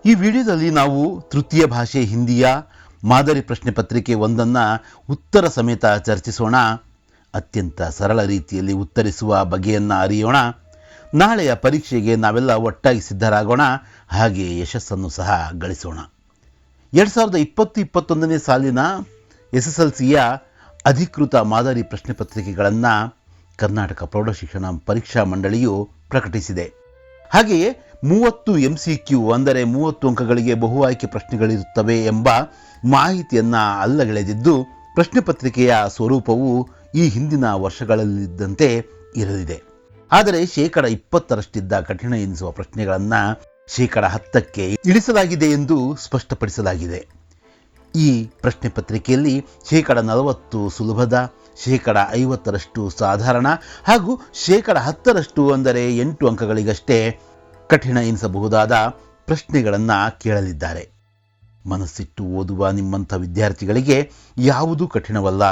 ಈ ವಿಡಿಯೋದಲ್ಲಿ ನಾವು ತೃತೀಯ ಭಾಷೆ ಹಿಂದಿಯ ಮಾದರಿ ಪ್ರಶ್ನೆ ಪತ್ರಿಕೆ ಒಂದನ್ನು ಉತ್ತರ ಸಮೇತ ಚರ್ಚಿಸೋಣ. ಅತ್ಯಂತ ಸರಳ ರೀತಿಯಲ್ಲಿ ಉತ್ತರಿಸುವ ಬಗೆಯನ್ನು ಅರಿಯೋಣ. ನಾಳೆಯ ಪರೀಕ್ಷೆಗೆ ನಾವೆಲ್ಲ ಒಟ್ಟಾಗಿ ಸಿದ್ಧರಾಗೋಣ, ಹಾಗೆ ಯಶಸ್ಸನ್ನು ಸಹ ಗಳಿಸೋಣ. 2020-21ನೇ ಸಾಲಿನ SSLCಯ ಅಧಿಕೃತ ಮಾದರಿ ಪ್ರಶ್ನೆ ಪತ್ರಿಕೆಗಳನ್ನು ಕರ್ನಾಟಕ ಪ್ರೌಢಶಿಕ್ಷಣ ಪರೀಕ್ಷಾ ಮಂಡಳಿಯು ಪ್ರಕಟಿಸಿದೆ. ಹಾಗೆಯೇ 30 MCQ ಅಂದರೆ 30 ಅಂಕಗಳಿಗೆ ಬಹು ಆಯ್ಕೆ ಪ್ರಶ್ನೆಗಳಿರುತ್ತವೆ ಎಂಬ ಮಾಹಿತಿಯನ್ನು ಅಲ್ಲಗಳೆದಿದ್ದು, ಪ್ರಶ್ನೆ ಪತ್ರಿಕೆಯ ಸ್ವರೂಪವು ಈ ಹಿಂದಿನ ವರ್ಷಗಳಲ್ಲಿದ್ದಂತೆ ಇರಲಿದೆ. ಆದರೆ 20% ಕಠಿಣ ಎನಿಸುವ ಪ್ರಶ್ನೆಗಳನ್ನು 10% ಇಳಿಸಲಾಗಿದೆ ಎಂದು ಸ್ಪಷ್ಟಪಡಿಸಲಾಗಿದೆ. ಈ ಪ್ರಶ್ನೆ ಪತ್ರಿಕೆಯಲ್ಲಿ 40% ಸುಲಭದ, 50% ಸಾಧಾರಣ ಹಾಗೂ 10% ಅಂದರೆ 8 ಅಂಕಗಳಿಗಷ್ಟೇ ಕಠಿಣ ಎನಿಸಬಹುದಾದ ಪ್ರಶ್ನೆಗಳನ್ನು ಕೇಳಲಿದ್ದಾರೆ. ಮನಸ್ಸಿಟ್ಟು ಓದುವ ನಿಮ್ಮಂಥ ವಿದ್ಯಾರ್ಥಿಗಳಿಗೆ ಯಾವುದೂ ಕಠಿಣವಲ್ಲ.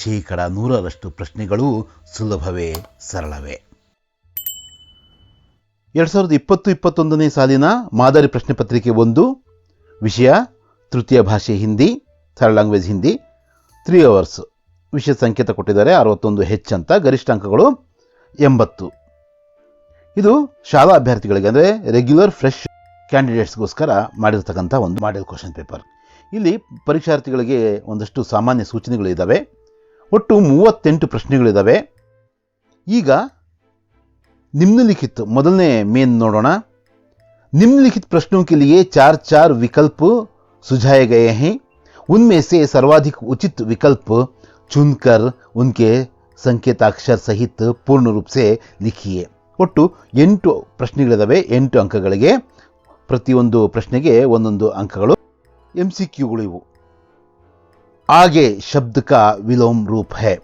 100% ಪ್ರಶ್ನೆಗಳು ಸುಲಭವೇ, ಸರಳವೇ. 2020-21ನೇ ಸಾಲಿನ ಮಾದರಿ ಪ್ರಶ್ನೆ ಪತ್ರಿಕೆ 1, ವಿಷಯ ತೃತೀಯ ಭಾಷೆ Hindi, third language Hindi, 3 hours. ವಿಷಯ ಸಂಕೇತ ಕೊಟ್ಟಿದ್ದಾರೆ 61H ಅಂತ. ಗರಿಷ್ಠ ಅಂಕಗಳು 80. ಇದು ಶಾಲಾ ಅಭ್ಯರ್ಥಿಗಳಿಗೆ ಅಂದರೆ ರೆಗ್ಯುಲರ್ ಫ್ರೆಶ್ ಕ್ಯಾಂಡಿಡೇಟ್ಸ್ಗೋಸ್ಕರ ಮಾಡಿರ್ತಕ್ಕಂಥ ಒಂದು ಮಾಡೆಲ್ ಕ್ವಶನ್ ಪೇಪರ್. ಇಲ್ಲಿ ಪರೀಕ್ಷಾರ್ಥಿಗಳಿಗೆ ಒಂದಷ್ಟು ಸಾಮಾನ್ಯ ಸೂಚನೆಗಳಿದ್ದಾವೆ. ಒಟ್ಟು 38 ಪ್ರಶ್ನೆಗಳಿದ್ದಾವೆ. ಈಗ निम्नलिखित ಮೊದಲನೇ ಮೇನ್ ನೋಡೋಣ. निम्नलिखित प्रश्नों के लिए 4 विकल्प सुझाए गए हैं. उनमें से सर्वाधिक उचित विकल्प चुनकर उनके संकेताक्षर सहित पूर्ण रूप से लिखिए. ಒಟ್ಟು 8 ಪ್ರಶ್ನೆಗಳಿದ್ದಾವೆ. 8 ಅಂಕಗಳಿಗೆ, ಪ್ರತಿಯೊಂದು ಪ್ರಶ್ನೆಗೆ ಒಂದೊಂದು ಅಂಕಗಳು. MCQಗಳು ಇವು. ಆಗೆ ಶಬ್ದ ಕಾ ವಿಲೋಮ್ ರೂಪ ಹೈ.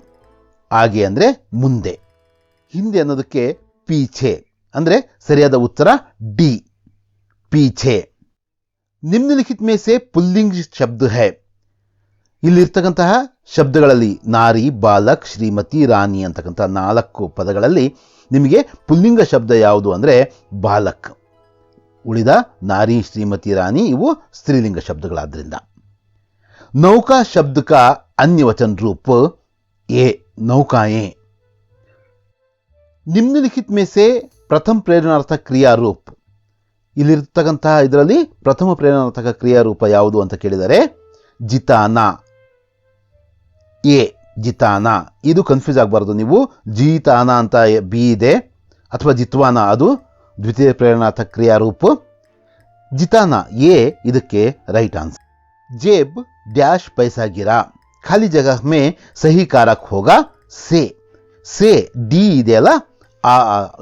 ಆಗೆ ಅಂದರೆ ಮುಂದೆ, ಹಿಂದೆ ಅನ್ನೋದಕ್ಕೆ ಪೀಛೆ ಅಂದರೆ ಸರಿಯಾದ ಉತ್ತರ ಡಿ, ಪೀಛೆ. ನಿಮ್ನಲಿಖಿತ ಮೇ ಸೆ ಪುಲ್ಲಿಂಗ್ ಶಬ್ದ ಹೈ. ಇಲ್ಲಿರ್ತಕ್ಕಂತಹ ಶಬ್ದಗಳಲ್ಲಿ ನಾರಿ, ಬಾಲಕ್, ಶ್ರೀಮತಿ, ರಾಣಿ ಅಂತಕ್ಕಂಥ 4 ಪದಗಳಲ್ಲಿ ನಿಮಗೆ ಪುಲ್ಲಿಂಗ ಶಬ್ದ ಯಾವುದು ಅಂದರೆ ಬಾಲಕ್. ಉಳಿದ ನಾರಿ, ಶ್ರೀಮತಿ, ರಾಣಿ ಇವು ಸ್ತ್ರೀಲಿಂಗ ಶಬ್ದಗಳಾದ್ರಿಂದ. ನೌಕಾ ಶಬ್ದ ಕಾ ಅನ್ಯವಚನ ರೂಪ ಎ, ನೌಕಾಯೇ. ನಿಮ್ನಲಿಖಿತ ಮೇ ಸೆ ಪ್ರಥಮ ಪ್ರೇರಣಾರ್ಥಕ ಕ್ರಿಯಾರೂಪ. ಇಲ್ಲಿರ್ತಕ್ಕಂತಹ ಇದರಲ್ಲಿ ಪ್ರಥಮ ಪ್ರೇರಣಾರ್ಥಕ ಕ್ರಿಯಾರೂಪ ಯಾವುದು ಅಂತ ಕೇಳಿದರೆ ಜಿತಾನ, ಎ, ಜಿತಾನ. ಇದು ಕನ್ಫ್ಯೂಸ್ ಆಗಬಾರ್ದು ನೀವು. ಜೀತಾನ ಅಂತ ಬಿ ಇದೆ, ಅಥವಾ ಜಿತ್ವಾನ ಅದು ದ್ವಿತೀಯ ಪ್ರೇರಣಾರ್ಥಕ ಕ್ರಿಯಾರೂಪ. ಜಿತಾನ ಎ ಇದಕ್ಕೆ ರೈಟ್ ಆನ್ಸರ್. जेब डैश पैसा गिरा. खाली जगह में सही कारक होगा से ಡಿ ಇದೆಯಲ್ಲ,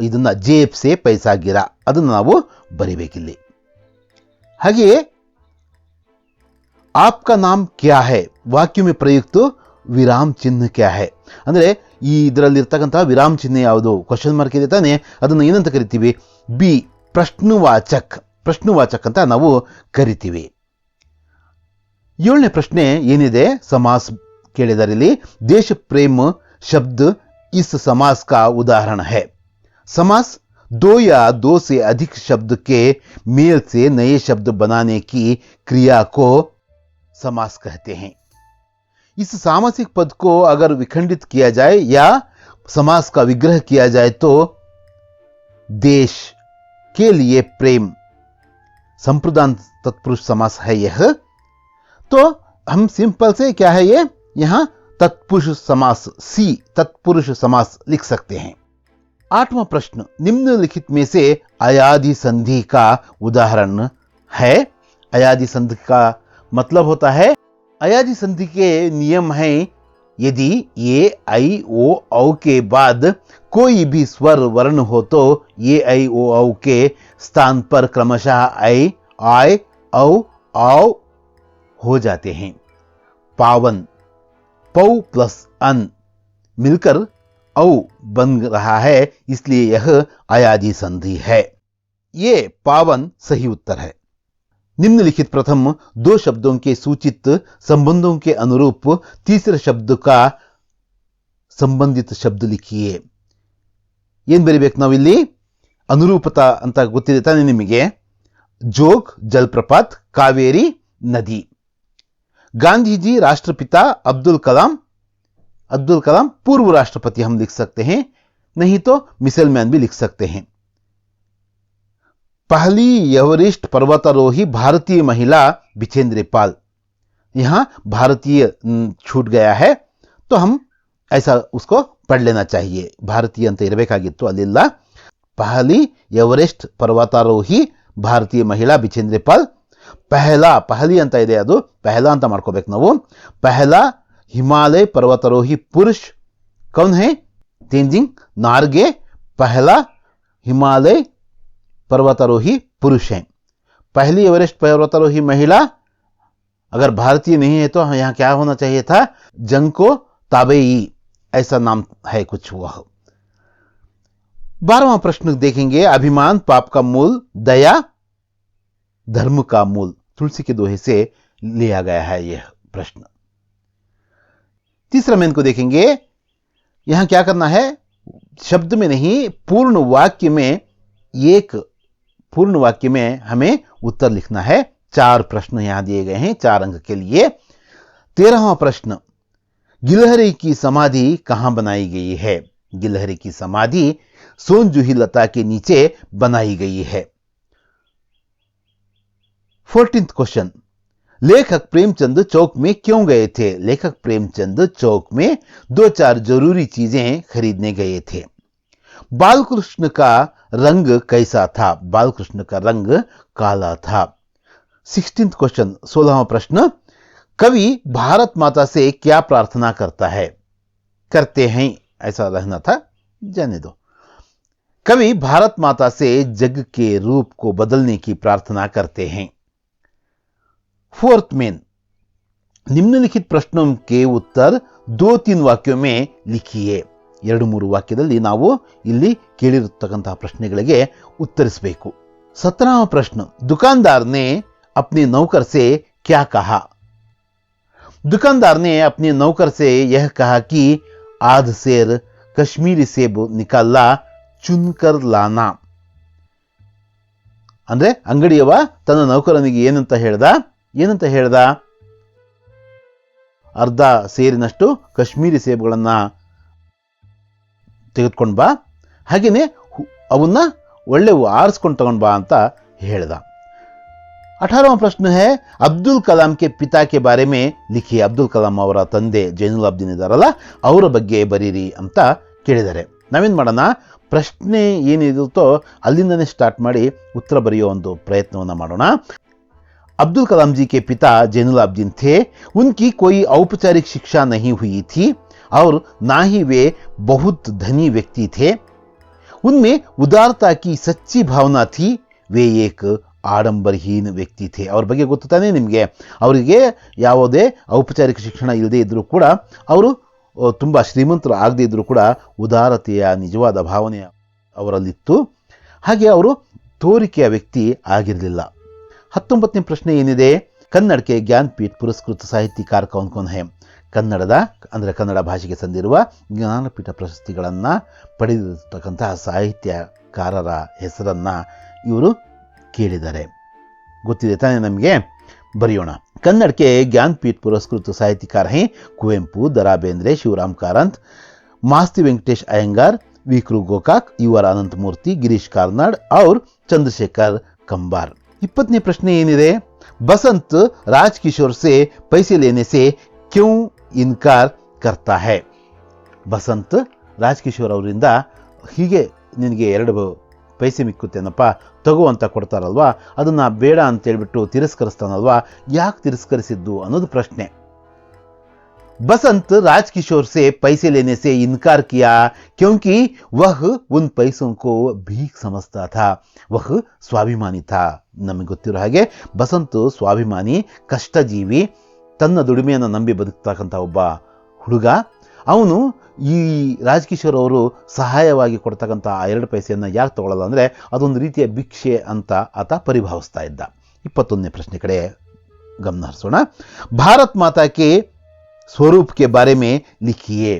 ಇದನ್ನ ಜೇಬ್ ಸೆ ಪೈಸಾ ಗಿರಾ ಅದನ್ನು ನಾವು ಬರಿಬೇಕಿಲ್ಲಿ. ಹಾಗೆಯೇ ಆಪ್ಕಾ ನಾಮ್ ಕ್ಯಾ ಹೈ, ವಾಕ್ಯ ಮೇ ಪ್ರಯುಕ್ತ ವಿರಾಮ್ ಚಿಹ್ನೆ ಕ್ಯಾ ಹೈ ಅಂದರೆ ಈ ಇದರಲ್ಲಿರ್ತಕ್ಕಂತಹ ವಿರಾಮ್ ಚಿಹ್ನೆ ಯಾವುದು, ಕ್ವಶನ್ ಮಾರ್ಕ್ ಇದೆ ತಾನೆ, ಅದನ್ನು ಏನಂತ ಕರಿತೀವಿ? ಬಿ, ಪ್ರಶ್ನವಾಚಕ್. ಪ್ರಶ್ನವಾಚಕ್ ಅಂತ ನಾವು ಕರಿತೀವಿ. 7ನೇ ಪ್ರಶ್ನೆ ಏನಿದೆ, ಸಮಾಸ್ ಕೇಳಿದರೆ ಇಲ್ಲಿ ದೇಶ ಪ್ರೇಮ ಶಬ್ದ इस समास का उदाहरण है. समास 2 या 2 से अधिक शब्द के मेल से नए शब्द बनाने की क्रिया को समास कहते हैं. इस सामासिक पद को अगर विखंडित किया जाए या समास का विग्रह किया जाए तो देश के लिए प्रेम संप्रदान तत्पुरुष समास है यह. तो हम सिंपल से क्या है ये, यहां तत्पुरुष समास सी, तत्पुरुष समास लिख सकते हैं. 8वां प्रश्न, निम्नलिखित में से अयादि संधि का उदाहरण है. अयादि संधि का मतलब होता है, अयादि संधि के नियम हैं यदि ए, ऐ, ओ, औ के बाद कोई भी स्वर वर्ण हो तो ए, ऐ, ओ, औ के स्थान पर क्रमशः ऐ, आय, औ, औ हो जाते हैं. पावन, पौ प्लस अन मिलकर औ बन रहा है, इसलिए यह अयादि संधि है. ये पावन सही उत्तर है. निम्नलिखित प्रथम 2 शब्दों के सूचित संबंधों के अनुरूप तीसरे शब्द का संबंधित शब्द लिखिए. ಏನ್ ಬರಿಬೇಕು ನಾವಿಲ್ಲಿ? ಅನುರೂಪತಾ ಅಂತ ಗೊತ್ತಿದೆ ತಾನೆ ನಿಮಗೆ. जोग जलप्रपात, कावेरी नदी। गांधी जी राष्ट्रपिता, अब्दुल कलाम, अब्दुल कलाम पूर्व राष्ट्रपति हम लिख सकते हैं, नहीं तो मिसाइल मैन भी लिख सकते हैं। पहली एवरेस्ट पर्वतारोही भारतीय महिला बिछेंद्री पाल। यहां भारतीय छूट गया है तो हम ऐसा उसको पढ़ लेना चाहिए, भारतीय ಅಂತ ಇರಬೇಕಾಗಿತ್ತು ಅಲ್ಲಿಲ್ಲ। पहली एवरेस्ट पर्वतारोही भारतीय महिला बिछेंद्री पाल। पहला, पहली ಅಂತ ಇದೆ, ಅದು पहला ಅಂತ ಮಾಡ್ಕೋಬೇಕು ನಾವು। पहला हिमालय पर्वतारोही पुरुष कौन है? तेंजिंग नार्गे पहला हिमालय पर्वतारोही पुरुष है। पहली एवरेस्ट पर्वतारोही महिला अगर भारतीय नहीं है तो यहां क्या होना चाहिए था? जंको ताबेई, ऐसा नाम है कुछ वह। 12वां प्रश्न देखेंगे, अभिमान पाप का मूल, दया धर्म का मूल। तुलसी के दोहे से लिया गया है यह प्रश्न। तीसरा मेन को देखेंगे, यहां क्या करना है? शब्द में नहीं, पूर्ण वाक्य में, एक पूर्ण वाक्य में हमें उत्तर लिखना है। 4 प्रश्न यहां दिए गए हैं 4 अंक के लिए। 13वां प्रश्न, गिलहरी की समाधि कहां बनाई गई है? गिलहरी की समाधि सोनजूही लता के नीचे बनाई गई है। 14th क्वेश्चन, लेखक प्रेमचंद चौक में क्यों गए थे? लेखक प्रेमचंद चौक में 2-4 जरूरी चीजें खरीदने गए थे। बालकृष्ण का रंग कैसा था? बालकृष्ण का रंग काला था। 16th क्वेश्चन, 16वां प्रश्न, कवि भारत माता से क्या प्रार्थना करता है? करते हैं ऐसा रहना था, जाने दो। कवि भारत माता से जग के रूप को बदलने की प्रार्थना करते हैं। 4th मेन, निम्नलिखित प्रश्नों के उत्तर 2-3 ವಾಕ್ಯ में लिखिए। 2-3 ವಾಕ್ಯದಲ್ಲಿ ನಾವು ಇಲ್ಲಿ ಕೇಳಿರತಕ್ಕಂತಹ ಪ್ರಶ್ನೆಗಳಿಗೆ ಉತ್ತರಿಸಬೇಕು। 17वां प्रश्न, दुकानदार ने अपने नौकर से क्या कहा? दुकानदार ने अपने नौकर से यह कहा कि आध सेर कश्मीरी सेब निकाला, चुनकर लाना। ಅಂದ್ರೆ ಅಂಗಡಿಯವ ತನ್ನ ನೌಕರನಿಗೆ ಏನಂತ ಹೇಳ್ದ? ಅರ್ಧ ಸೇರಿನಷ್ಟು ಕಾಶ್ಮೀರಿ ಸೇಬುಗಳನ್ನ ತೆಗೆದುಕೊಂಡು ಬಾ, ಹಾಗೇನೆ ಅವನ್ನ ಒಳ್ಳೆವು ಆರಿಸ್ಕೊಂಡು ತಗೊಂಡು ಬಾ ಅಂತ ಹೇಳ್ದ। 18वां प्रश्न है, अब्दुल कलाम के पिता के बारे में लिखिए। अब्दुल कलाम ಅವರ ತಂದೆ ಜೈನುಲ್ ಅಬ್ದೀನ್ ಇದಾರಲ್ಲ, ಅವರ ಬಗ್ಗೆ ಬರೀರಿ ಅಂತ ಕೇಳಿದ್ದಾರೆ। ನಾವೇನ್ ಮಾಡೋಣ, ಪ್ರಶ್ನೆ ಏನಿರುತ್ತೋ ಅಲ್ಲಿಂದನೇ ಸ್ಟಾರ್ಟ್ ಮಾಡಿ ಉತ್ತರ ಬರೆಯೋ ಒಂದು ಪ್ರಯತ್ನವನ್ನ ಮಾಡೋಣ। अब्दुल कलाम जी के पिता जैनुल आबदीन थे। उनकी कोई औपचारिक शिक्षा नहीं हुई थी और ना ही वे बहुत धनी व्यक्ति थे। उनमें उदारता की सच्ची भावना थी। वे एक ಆಡಂಬರಹೀನ ವ್ಯಕ್ತಿ ಥೇ। ಅವ್ರ ಬಗ್ಗೆ ಗೊತ್ತಾನೆ ನಿಮಗೆ, ಅವರಿಗೆ ಯಾವುದೇ ಔಪಚಾರಿಕ ಶಿಕ್ಷಣ ಇಲ್ಲದೆ ಇದ್ರೂ ಕೂಡ, ಅವರು ತುಂಬಾ ಶ್ರೀಮಂತರು ಆಗದೆ ಇದ್ರೂ ಕೂಡ ಉದಾರತೆಯ ನಿಜವಾದ ಭಾವನೆ ಅವರಲ್ಲಿತ್ತು, ಹಾಗೆ ಅವರು ತೋರಿಕೆಯ ವ್ಯಕ್ತಿ ಆಗಿರಲಿಲ್ಲ। 19ನೇ ಪ್ರಶ್ನೆ ಏನಿದೆ, ಕನ್ನಡ के ज्ञानपीठ पुरस्कृत साहित्यकार कौन कौन है? ಕನ್ನಡದ ಅಂದರೆ ಕನ್ನಡ ಭಾಷೆಗೆ ಸಂದಿರುವ ಜ್ಞಾನಪೀಠ ಪ್ರಶಸ್ತಿಗಳನ್ನ ಪಡೆದಿರತಕ್ಕಂತಹ ಸಾಹಿತ್ಯಕಾರರ ಹೆಸರನ್ನ ಇವರು ಕೇಳಿದ್ದಾರೆ। ಗೊತ್ತಿದೆ ತಾನೇ ನಮಗೆ, ಬರೆಯೋಣ। कन्नड़ के ज्ञानपीठ पुरस्कृत साहित्यकार हैं कुवेंपु, दरा बेंद्रे, शिवराम कारंत, मास्ती वेंकटेश अयंगार, वीकृ गोकाक, ಯುವರ್ ಅನಂತ ಮೂರ್ತಿ, ಗಿರೀಶ್ ಕಾರ್ನಾಡ್ और चंद्रशेखर कंबार। 20ನೇ ಪ್ರಶ್ನೆ ಏನಿದೆ, बसंत राजकिशोर से पैसे लेने से क्यों इनकार करता है? बसंत ರಾಜಕಿಶೋರ್ ಅವರಿಂದ ಹೀಗೆ ನಿನಗೆ 2 ಪೈಸೆ ಮಿಕ್ಕುತ್ತೇನಪ್ಪ ತಗೋ ಅಂತ ಕೊಡ್ತಾರಲ್ವಾ, ಅದನ್ನ ಬೇಡ ಅಂತ ಹೇಳ್ಬಿಟ್ಟು ತಿರಸ್ಕರಿಸ್ತಾನಲ್ವಾ, ಯಾಕೆ ತಿರಸ್ಕರಿಸಿದ್ದು ಅನ್ನೋದು ಪ್ರಶ್ನೆ। बसंत राजकिशोर से पैसे लेने से इनकार किया क्योंकि वह उन पैसों को भीख समझता था। वह स्वाभिमानी था। ನಮಗೆ ಗೊತ್ತಿರೋ ಹಾಗೆ ಬಸಂತ್ ಸ್ವಾಭಿಮಾನಿ, ಕಷ್ಟಜೀವಿ, ತನ್ನ ದುಡಿಮೆಯನ್ನು ನಂಬಿ ಬದುಕ್ತಕ್ಕಂಥ ಒಬ್ಬ ಹುಡುಗ। ಅವನು ಈ ರಾಜಕಿಶೋರ್ ಅವರು ಸಹಾಯವಾಗಿ ಕೊಡ್ತಕ್ಕಂಥ 2 ಪೈಸೆಯನ್ನು ಯಾಕೆ ತಗೊಳ್ಳಲ್ಲ ಅಂದರೆ ಅದೊಂದು ರೀತಿಯ ಭಿಕ್ಷೆ ಅಂತ ಆತ ಪರಿಭಾವಿಸ್ತಾ ಇದ್ದ। 21ನೇ ಪ್ರಶ್ನೆ ಕಡೆ ಗಮನ ಹರಿಸೋಣ। ಭಾರತ್ ಮಾತಾ ಕೆ स्वरूप के बारे में लिखिए।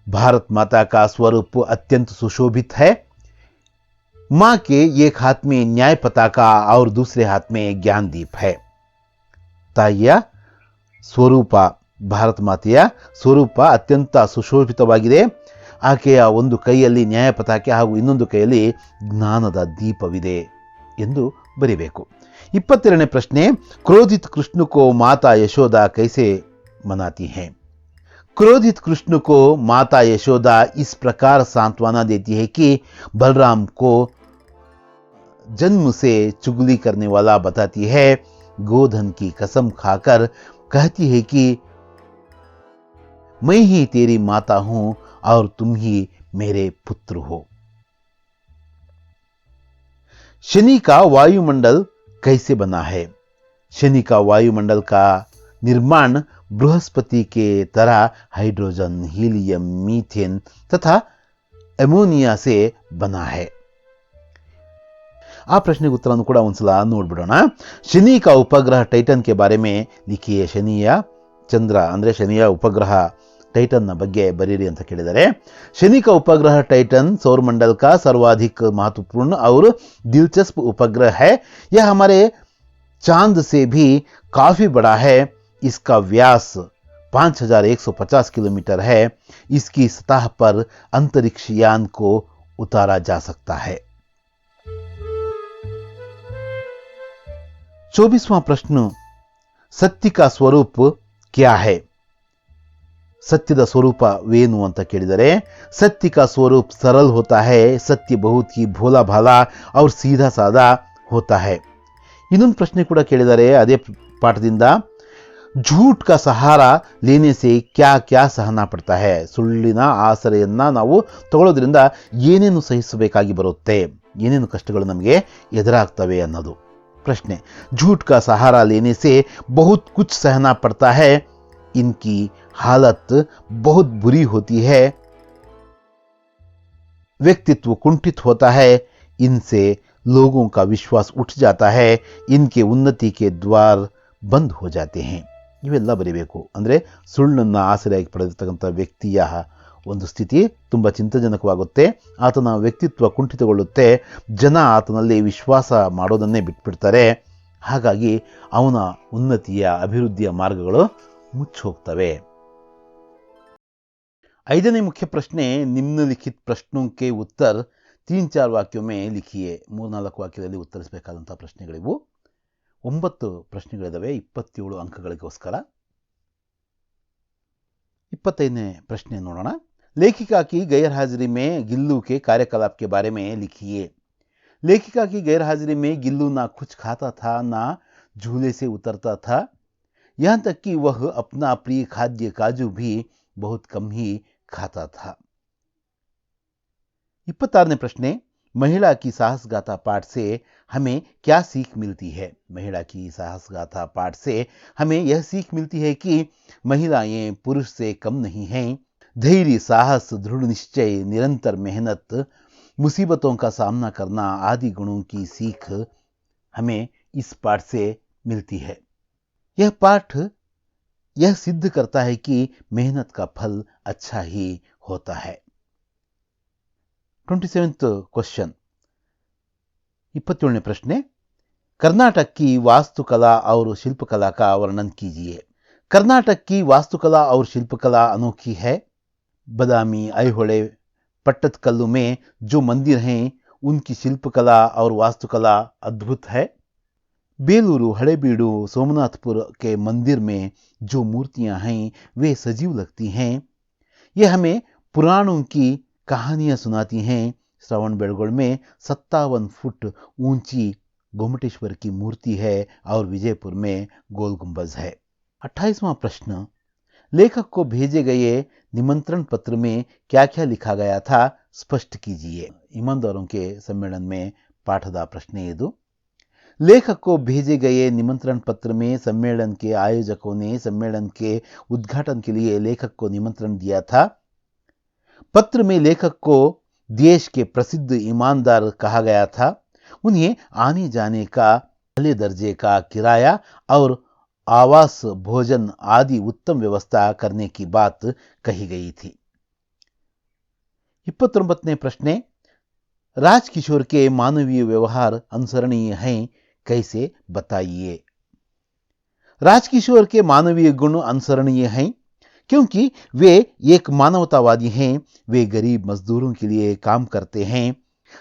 भारत माता का स्वरूप अत्यंत सुशोभित है। मां के एक हाथ में न्याय पताका और दूसरे हाथ में ज्ञान दीप है. ತಾಯಿಯ ಸ್ವರೂಪ, ಭಾರತ ಮಾತೆಯ ಸ್ವರೂಪ ಅತ್ಯಂತ ಸುಶೋಭಿತವಾಗಿದೆ. ಆಕೆಯ ಒಂದು ಕೈಯಲ್ಲಿ ನ್ಯಾಯ ಪತಾಕೆ ಹಾಗೂ ಇನ್ನೊಂದು ಕೈಯಲ್ಲಿ ಜ್ಞಾನದ ದೀಪವಿದೆ ಎಂದು ಬರೀಬೇಕು. 22ನೇ ಪ್ರಶ್ನೆ, ಕ್ರೋಧಿತ कृष्ण को माता यशोदा कैसे मनाती हैं? क्रोधित कृष्ण को माता यशोदा इस प्रकार सांत्वना देती है कि बलराम को जन्म से चुगली करने वाला बताती है. गोधन की कसम खाकर कहती है कि मैं ही तेरी माता हूं और तुम ही मेरे पुत्र हो. शनि का वायुमंडल कैसे बना है? शनि का वायुमंडल का निर्माण बृहस्पति के तरह हाइड्रोजन, हीलियम, मीथेन तथा अमोनिया से बना है. ಆ ಪ್ರಶ್ನೆಗೆ ಉತ್ತರವನ್ನು ಕೂಡ ಒಂದ್ಸಲ ನೋಡ್ಬಿಡೋಣ. ಶನಿ का उपग्रह टाइटन के बारे में लिखिए. ಶನಿಯ ಚಂದ್ರ ಅಂದ್ರೆ ಶನಿಯ ಉಪಗ್ರಹ टाइटन ನ ಬಗ್ಗೆ बरीरी ಅಂತ ಕೇಳಿದರೆ, शनि का उपग्रह टाइटन सौरमंडल का सर्वाधिक महत्वपूर्ण और दिलचस्प उपग्रह है. यह हमारे चांद से भी काफी बड़ा है. इसका व्यास 5150 किलोमीटर है. इसकी सतह पर अंतरिक्ष यान को उतारा जा सकता है. 24वां प्रश्न, सत्य का स्वरूप क्या है? सत्यದ ಸ್ವರೂಪವೇನು ಅಂತ ಕೇಳಿದರೆ, सत्य का स्वरूप सरल होता है. सत्य बहुत ही भोला भाला और सीधा साधा होता है. ಇನ್ನೊಂದು ಪ್ರಶ್ನೆ ಕೂಡ ಕೇಳಿದರೆ ಅದೇ ಪಾಠದಿಂದ, झूठ का सहारा लेने से क्या क्या सहना पड़ता है? ಸುಳ್ಳಿನ ಆಸರೆಯನ್ನ ನಾವು ತಗೊಳ್ಳೋದ್ರಿಂದ ಏನೇನು ಸಹಿಸಬೇಕಾಗಿ ಬರುತ್ತೆ, ಏನೇನು ಕಷ್ಟಗಳು ನಮಗೆ ಎದುರಾಗ್ತವೆ ಅನ್ನೋದು प्रश्न. झूठ का सहारा लेने से बहुत कुछ सहना पड़ता है. इनकी हालत बहुत बुरी होती है. व्यक्तित्व कुंठित होता है. इनसे लोगों का विश्वास उठ जाता है. इनके उन्नति के द्वार बंद हो जाते हैं. ಇವೆಲ್ಲ ಬರೀಬೇಕು. ಅಂದರೆ ಸುಳ್ಳನ್ನು ಆಸರೆಯಾಗಿ ಪಡೆದಿರ್ತಕ್ಕಂಥ ವ್ಯಕ್ತಿಯ ಒಂದು ಸ್ಥಿತಿ ತುಂಬ ಚಿಂತಾಜನಕವಾಗುತ್ತೆ. ಆತನ ವ್ಯಕ್ತಿತ್ವ ಕುಂಠಿತಗೊಳ್ಳುತ್ತೆ. ಜನ ಆತನಲ್ಲಿ ವಿಶ್ವಾಸ ಮಾಡೋದನ್ನೇ ಬಿಟ್ಬಿಡ್ತಾರೆ. ಹಾಗಾಗಿ ಅವನ ಉನ್ನತಿಯ ಅಭಿವೃದ್ಧಿಯ ಮಾರ್ಗಗಳು ಮುಚ್ಚೋಗ್ತವೆ. 5ನೇ ಮುಖ್ಯ ಪ್ರಶ್ನೆ, ನಿಮ್ನಲಿಖಿತ ಪ್ರಶ್ನೋं के उत्तर 3-4 ವಾಕ್ಯೋं में लिखिए. 3-4 ವಾಕ್ಯದಲ್ಲಿ ಉತ್ತರಿಸಬೇಕಾದಂತಹ ಪ್ರಶ್ನೆಗಳಿವು. 9 ಪ್ರಶ್ನೆಗಳಿದಾವೆ, 27 ಅಂಕಗಳಿಗೋಸ್ಕರ. 25ನೇ ಪ್ರಶ್ನೆ ನೋಡೋಣ. लेखिका की गैरहाजिरी में गिल्लू के कार्यकलाप के बारे में लिखिए. लेखिका की गैरहाजिरी में गिल्लू ना कुछ खाता था, ना झूले से उतरता था. यहां तक कि वह अपना प्रिय खाद्य काजू भी बहुत कम ही खाता था. 26ನೇ ಪ್ರಶ್ನೆ, महिला की साहस गाथा पाठ से हमें क्या सीख मिलती है? महिला की साहस गाथा पाठ से हमें यह सीख मिलती है कि महिलाएं पुरुष से कम नहीं हैं. धैर्य, साहस, दृढ़ निश्चय, निरंतर मेहनत, मुसीबतों का सामना करना आदि गुणों की सीख हमें इस पाठ से मिलती है. यह पाठ यह सिद्ध करता है कि मेहनत का फल अच्छा ही होता है. 27th क्वेश्चन, 27ನೇ ಪ್ರಶ್ನೆ, कर्नाटक की वास्तुकला और शिल्पकला का वर्णन कीजिए. कर्नाटक की वास्तुकला और शिल्पकला अनोखी है. बदामी, ऐहोळे, पट्टदकल्लू में जो मंदिर हैं उनकी शिल्पकला और वास्तुकला अद्भुत है. बेलूरू, हड़ेबीडू, सोमनाथपुर के मंदिर में जो मूर्तियां हैं वे सजीव लगती हैं. ये हमें पुराणों की कहानियां सुनाती हैं. श्रवण बेलगोल में 57 फुट ऊंची गोमटेश्वर की मूर्ति है और विजयपुर में गोल गुंबज है. 28वां प्रश्न, लेखक को भेजे गए निमंत्रण पत्र में क्या क्या लिखा गया था, स्पष्ट कीजिए. ईमानदारों के सम्मेलन में पाठದ ಪ್ರಶ್ನೆ ಇದು. लेखक को भेजे गए निमंत्रण पत्र में सम्मेलन के आयोजकों ने सम्मेलन के उद्घाटन के लिए लेखक को निमंत्रण दिया था. पत्र में लेखक को देश के प्रसिद्ध ईमानदार कहा गया था. उन्हें आने जाने का पहले दर्जे का किराया और आवास, भोजन आदि उत्तम व्यवस्था करने की बात कही गई थी. 29ನೇ ಪ್ರಶ್ನೆ, राजकिशोर के मानवीय व्यवहार अनुसरणीय हैं, कैसे बताइए। राजकिशोर के मानवीय गुण अनुसरणीय हैं क्योंकि वे एक मानवतावादी हैं। वे गरीब मजदूरों के लिए काम करते हैं।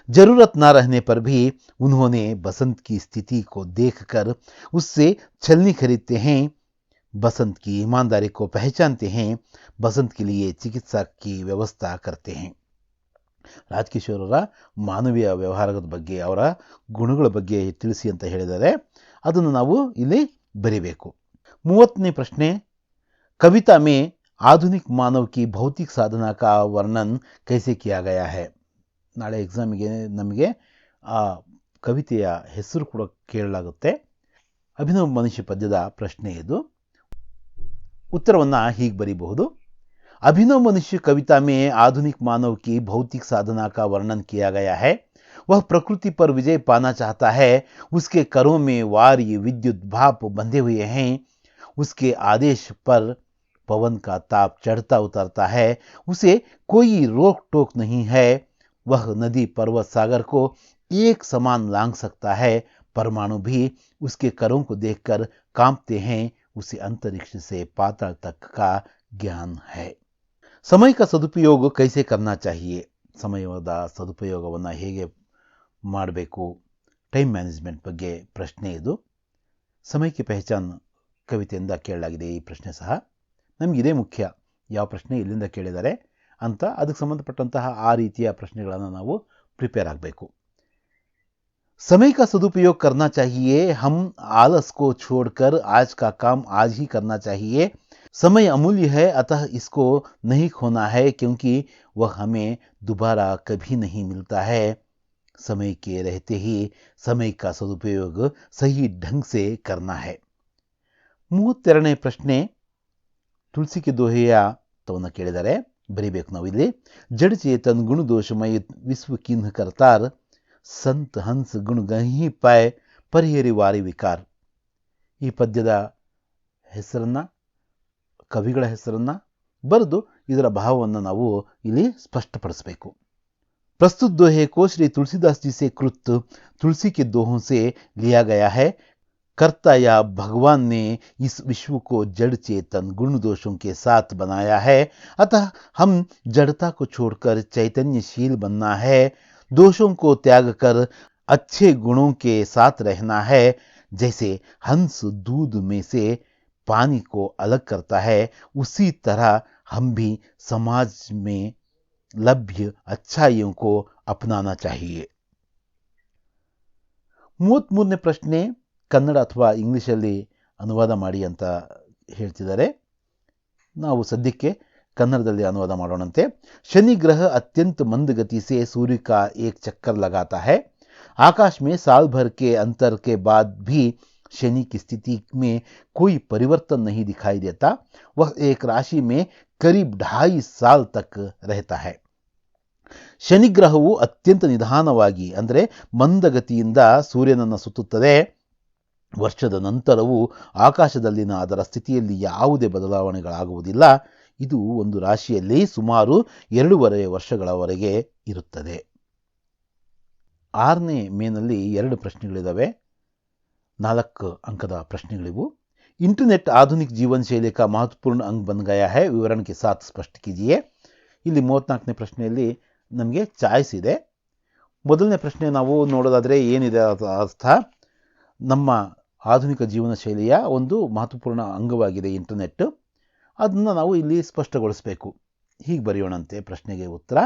जरूरत न रहने पर भी उन्होंने बसंत की स्थिति को देखकर उससे छलनी खरीदते हैं। बसंत की ईमानदारी को पहचानते हैं। बसंत के लिए चिकित्सा की व्यवस्था करते हैं। ರಾಜಕಿಶೋರ್ ಅವರ ಮಾನವೀಯ ವ್ಯವಹಾರದ ಬಗ್ಗೆ, ಅವರ ಗುಣಗಳ ಬಗ್ಗೆ ತಿಳಿಸಿ ಅಂತ ಹೇಳಿದರೆ ಅದನ್ನು ನಾವು ಇಲ್ಲಿ ಬರಿಬೇಕು। 30ನೇ ಪ್ರಶ್ನೆ, कविता में आधुनिक मानव की भौतिक साधना का वर्णन कैसे किया गया है। ನಾಳೆ ಎಕ್ಸಾಮಿಗೆ ನಮಗೆ ಆ ಕವಿತೆಯ ಹೆಸರು ಕೂಡ ಕೇಳಲಾಗುತ್ತೆ। ಅಭಿನವ ಮನುಷ್ಯ ಪದ್ಯದ ಪ್ರಶ್ನೆ ಇದು। उत्तरವನ್ನು ಹೀಗೆ ಬರೀಬಹುದು। अभिनव मनुष्य कविता में आधुनिक मानव की भौतिक साधना का वर्णन किया गया है। वह प्रकृति पर विजय पाना चाहता है। उसके करों में वार्य विद्युत भाप बंधे हुए हैं। उसके आदेश पर पवन का ताप चढ़ता उतरता है। उसे कोई रोक टोक नहीं है। वह नदी पर्वत सागर को एक समान लांघ सकता है। परमाणु भी उसके करों को देखकर कांपते हैं। उसे अंतरिक्ष से पाताल तक का ज्ञान है। समय का सदुपयोग कैसे करना चाहिए। ಸಮಯದ ಸದುಪಯೋಗವನ್ನು ಹೇಗೆ ಮಾಡಬೇಕು, ಟೈಮ್ ಮ್ಯಾನೇಜ್ಮೆಂಟ್ ಬಗ್ಗೆ ಪ್ರಶ್ನೆ ಇದು। ಸಮಯಕ್ಕೆ ಪಹಚಾನ್ ಕವಿತೆಯಿಂದ ಕೇಳಲಾಗಿದೆ ಈ ಪ್ರಶ್ನೆ ಸಹ। ನಮಗಿದೇ ಮುಖ್ಯ, ಯಾವ ಪ್ರಶ್ನೆ ಎಲ್ಲಿಂದ ಕೇಳಿದ್ದಾರೆ ಅಂತ ಅದಕ್ಕೆ ಸಂಬಂಧಪಟ್ಟಂತಹ ಆ ರೀತಿಯ ಪ್ರಶ್ನೆಗಳನ್ನು ನಾವು ಪ್ರಿಪೇರ್ ಆಗಬೇಕು। समय का सदुपयोग करना चाहिए। हम आलस को छोड़कर आज का काम आज ही करना चाहिए। समय अमूल्य है, अतः इसको नहीं खोना है, क्योंकि वह हमें दोबारा कभी नहीं मिलता है। समय के रहते ही समय का सदुपयोग सही ढंग से करना है। 32ನೇ ಪ್ರಶ್ನೆ, ತುಳಸಿಗೆ ದೋಹೆಯ ತವನ್ನ ಕೇಳಿದರೆ ಬರಿಬೇಕು ನಾವು ಇಲ್ಲಿ। ಜಡ ಚೇತನ್ ಗುಣ ದೋಷಮಯ ವಿಶ್ವ ಕಿನ್ಹ ಕರ್ತಾರ್, ಸಂತ ಹಂಸ ಗುಣ ಗಹಿ ಪಾಯ್ ಪರಿಹರಿವಾರಿ ವಿಕಾರ। ಈ ಪದ್ಯದ ಹೆಸರನ್ನ, ಕವಿಗಳ ಹೆಸರನ್ನ ಬರೆದು ಇದರ ಭಾವವನ್ನು ನಾವು ಇಲ್ಲಿ ಸ್ಪಷ್ಟಪಡಿಸಬೇಕು। प्रस्तुत दोहे को श्री तुलसीदास जी से कृत तुलसी के दोहों से लिया गया है। कर्ता या भगवान ने इस विश्व को जड़ चेतन गुण दोषों के साथ बनाया है, अतः हम जड़ता को छोड़कर चैतन्यशील बनना है। दोषों को त्याग कर अच्छे गुणों के साथ रहना है। जैसे हंस दूध में से पानी को अलग करता है, उसी तरह हम भी समाज में लभ्य अच्छाइयों को अपनाना चाहिए। 33ನೇ ಪ್ರಶ್ನೆ, ಕನ್ನಡ ಅಥವಾ ಇಂಗ್ಲಿಷಲ್ಲಿ ಅನುವಾದ ಮಾಡಿ ಅಂತ ಹೇಳ್ತಿದ್ದಾರೆ। ನಾವು ಸದ್ಯಕ್ಕೆ कन्नड़ अनुवाद ಮಾಡೋಣಂತೆ। शनि ग्रह अत्यंत मंद गति से सूर्य का एक चक्कर लगाता है। आकाश में साल भर के अंतर के बाद भी शनि की स्थिति में कोई परिवर्तन नहीं दिखाई देता। वह एक राशि में करीब 2.5 साल तक रहता है। ಶನಿ ಗ್ರಹವು ಅತ್ಯಂತ ನಿಧಾನವಾಗಿ ಅಂದರೆ ಮಂದಗತಿಯಿಂದ ಸೂರ್ಯನನ್ನು ಸುತ್ತುತ್ತದೆ। ವರ್ಷದ ನಂತರವೂ ಆಕಾಶದಲ್ಲಿನ ಅದರ ಸ್ಥಿತಿಯಲ್ಲಿ ಯಾವುದೇ ಬದಲಾವಣೆಗಳಾಗುವುದಿಲ್ಲ। ಇದು ಒಂದು ರಾಶಿಯಲ್ಲಿ ಸುಮಾರು 2.5 ವರ್ಷಗಳವರೆಗೆ ಇರುತ್ತದೆ। 6ನೇ ಮೇನಲ್ಲಿ 2 ಪ್ರಶ್ನೆಗಳಿದ್ದಾವೆ, 4 अंकದ ಪ್ರಶ್ನೆಗಳಿವು। इंटरनेट आधुनिक जीवन शैली का महत्वपूर्ण अंग बन गया है, विवरण के साथ स्पष्ट कीजिए। ಇಲ್ಲಿ 34ನೇ ಪ್ರಶ್ನೆಯಲ್ಲಿ ನಮಗೆ ಚಾಯ್ಸ್ ಇದೆ। ಮೊದಲನೇ ಪ್ರಶ್ನೆ ನಾವು ನೋಡೋದಾದರೆ ಏನಿದೆ ಅರ್ಥ, ನಮ್ಮ ಆಧುನಿಕ ಜೀವನ ಶೈಲಿಯ ಒಂದು ಮಹತ್ವಪೂರ್ಣ ಅಂಗವಾಗಿದೆ ಇಂಟರ್ನೆಟ್, ಅದನ್ನು ನಾವು ಇಲ್ಲಿ ಸ್ಪಷ್ಟಗೊಳಿಸಬೇಕು। ಹೀಗೆ ಬರೆಯೋಣಂತೆ ಪ್ರಶ್ನೆಗೆ ಉತ್ತರ।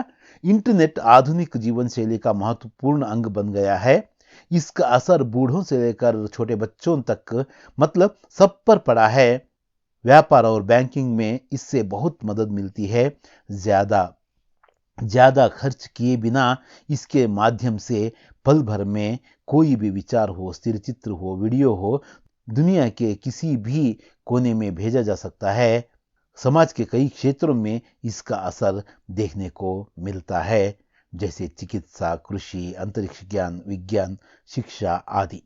इंटरनेट आधुनिक जीवन शैली का महत्वपूर्ण अंग बन गया है। इसका असर बूढ़ों से लेकर छोटे बच्चों तक मतलब सब पर पड़ा है। व्यापार और बैंकिंग में इससे बहुत मदद मिलती है। ज़्यादा खर्च किए बिना इसके माध्यम से पल भर में कोई भी विचार हो, स्थिर चित्र हो, वीडियो हो, दुनिया के किसी भी कोने में भेजा जा सकता है। समाज के कई क्षेत्रों में इसका असर देखने को मिलता है, जैसे चिकित्सा, कृषि, अंतरिक्ष ज्ञान, विज्ञान, शिक्षा आदि।